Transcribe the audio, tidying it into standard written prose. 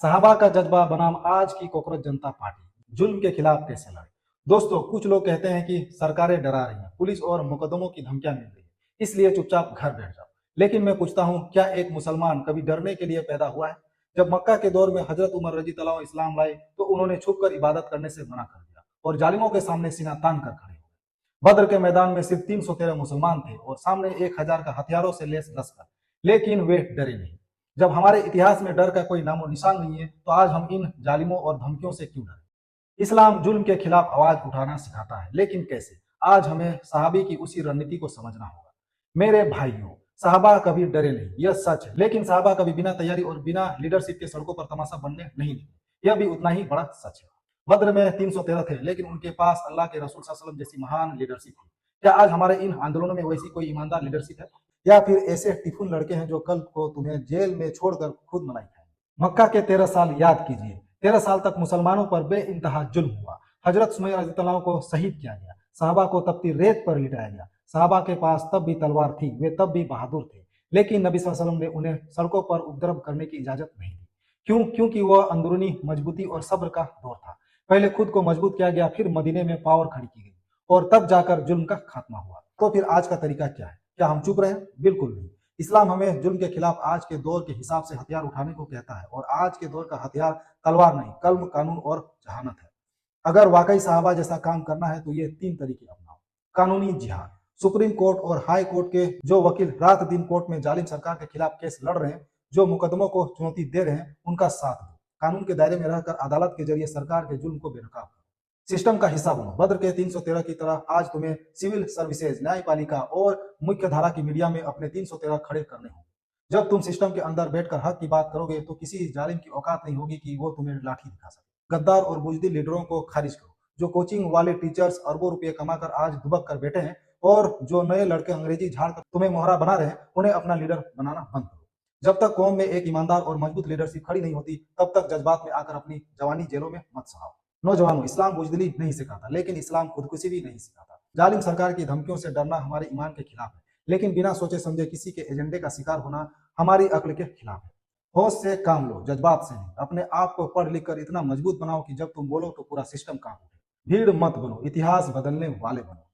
सहाबा का जज्बा बनाम आज की कॉकरोच जनता पार्टी जुल्म के खिलाफ कैसे लड़े। दोस्तों, कुछ लोग कहते हैं कि सरकारें डरा रही हैं, पुलिस और मुकदमों की धमकियां मिल रही है, इसलिए चुपचाप घर बैठ जाओ। लेकिन मैं पूछता हूं, क्या एक मुसलमान कभी डरने के लिए पैदा हुआ है? जब मक्का के दौर में हजरत उमर रजी तल्लाहु इस्लाम लाए तो उन्होंने छुपकर इबादत करने से मना कर दिया और जालिमों के सामने सीना तान कर खड़े हो गए। बद्र के मैदान में सिर्फ 313 मुसलमान थे और सामने 1000 का हथियारों से लैस लश्कर, लेकिन वे डरे नहीं। जब हमारे इतिहास में डर का कोई नामो निशान नहीं है, तो आज हम इन जालिमों और धमकियों से क्यों डरें? इस्लाम जुल्म के खिलाफ आवाज उठाना सिखाता है, लेकिन कैसे? आज हमें सहाबी की उसी रणनीति को समझना होगा। मेरे भाइयों, साहबा कभी डरे नहीं, यह सच है, लेकिन साहबा कभी बिना तैयारी और बिना लीडरशिप के सड़कों पर तमाशा बनने नहीं निकले, यह भी उतना ही बड़ा सच है। बद्र में 313 थे, लेकिन उनके पास अल्लाह के रसूल सल्लल्लाहु अलैहि वसल्लम जैसी महान लीडरशिप थी। क्या आज हमारे इन आंदोलनों में वैसी कोई ईमानदार लीडरशिप है, या फिर ऐसे टिफुन लड़के हैं जो कल को तुम्हें जेल में छोड़कर खुद मलाई खाएंगे? मक्का के 13 साल याद कीजिए। 13 साल तक मुसलमानों पर बेइंतहा जुल्म हुआ। हजरत सुमैया रज़ी अल्लाह को शहीद किया गया, साहबा को तपती रेत पर लिटाया गया। साहबा के पास तब भी तलवार थी, वे तब भी बहादुर थे, लेकिन नबी सल्लल्लाहु अलैहि वसल्लम ने उन्हें सड़कों पर उपद्रव करने की इजाजत नहीं दी। क्यों? क्योंकि वह अंदरूनी मजबूती और सब्र का दौर था। पहले खुद को मजबूत किया गया, फिर मदीने में पावर खड़ी की गई और तब जाकर जुल्म का खात्मा हुआ। तो फिर आज का तरीका क्या है? क्या हम चुप रहे? बिल्कुल नहीं। इस्लाम हमें जुल्म के खिलाफ आज के दौर के हिसाब से हथियार उठाने को कहता है, और आज के दौर का हथियार तलवार नहीं, कल्म, कानून और जहानत है। अगर वाकई साहबा जैसा काम करना है तो ये 3 तरीके अपनाओ। कानूनी जिहाद। सुप्रीम कोर्ट और हाई कोर्ट के जो वकील रात दिन कोर्ट में जालिम सरकार के खिलाफ केस लड़ रहे हैं, जो मुकदमों को चुनौती दे रहे हैं, उनका साथ दो। कानून के दायरे में रहकर अदालत के जरिए सरकार के जुल्म को बेनकाब करो। सिस्टम का हिस्सा बनो। बद्र के 313 की तरह आज तुम्हें सिविल सर्विसेज, न्यायपालिका और मुख्य धारा की मीडिया में अपने 313 खड़े करने होंगे। जब तुम सिस्टम के अंदर बैठकर हक की बात करोगे तो किसी जालिम की औकात नहीं होगी कि वो तुम्हें लाठी दिखा सके। गद्दार और बुजदिल लीडरों को खारिज करो। जो कोचिंग वाले टीचर्स अरबों रुपए कमाकर आज दुबक कर बैठे हैं, और जो नए लड़के अंग्रेजी झाड़कर तुम्हें मोहरा बना रहे हैं, उन्हें अपना लीडर बनाना बंद करो। जब तक कौम में एक ईमानदार और मजबूत लीडरशिप खड़ी नहीं होती, तब तक जज्बात में आकर अपनी जवानी जेलों में मत सड़ाओ। नौजवानों, इस्लाम बुजदिली नहीं सिखाता, लेकिन इस्लाम खुदकुशी भी नहीं सिखाता। जालिम सरकार की धमकियों से डरना हमारे ईमान के खिलाफ है, लेकिन बिना सोचे समझे किसी के एजेंडे का शिकार होना हमारी अक्ल के खिलाफ है। होश से काम लो, जज्बात से नहीं। अपने आप को पढ़ लिख कर इतना मजबूत बनाओ कि जब तुम बोलो तो पूरा सिस्टम कांप उठे। भीड़ मत बनो, इतिहास बदलने वाले बनो।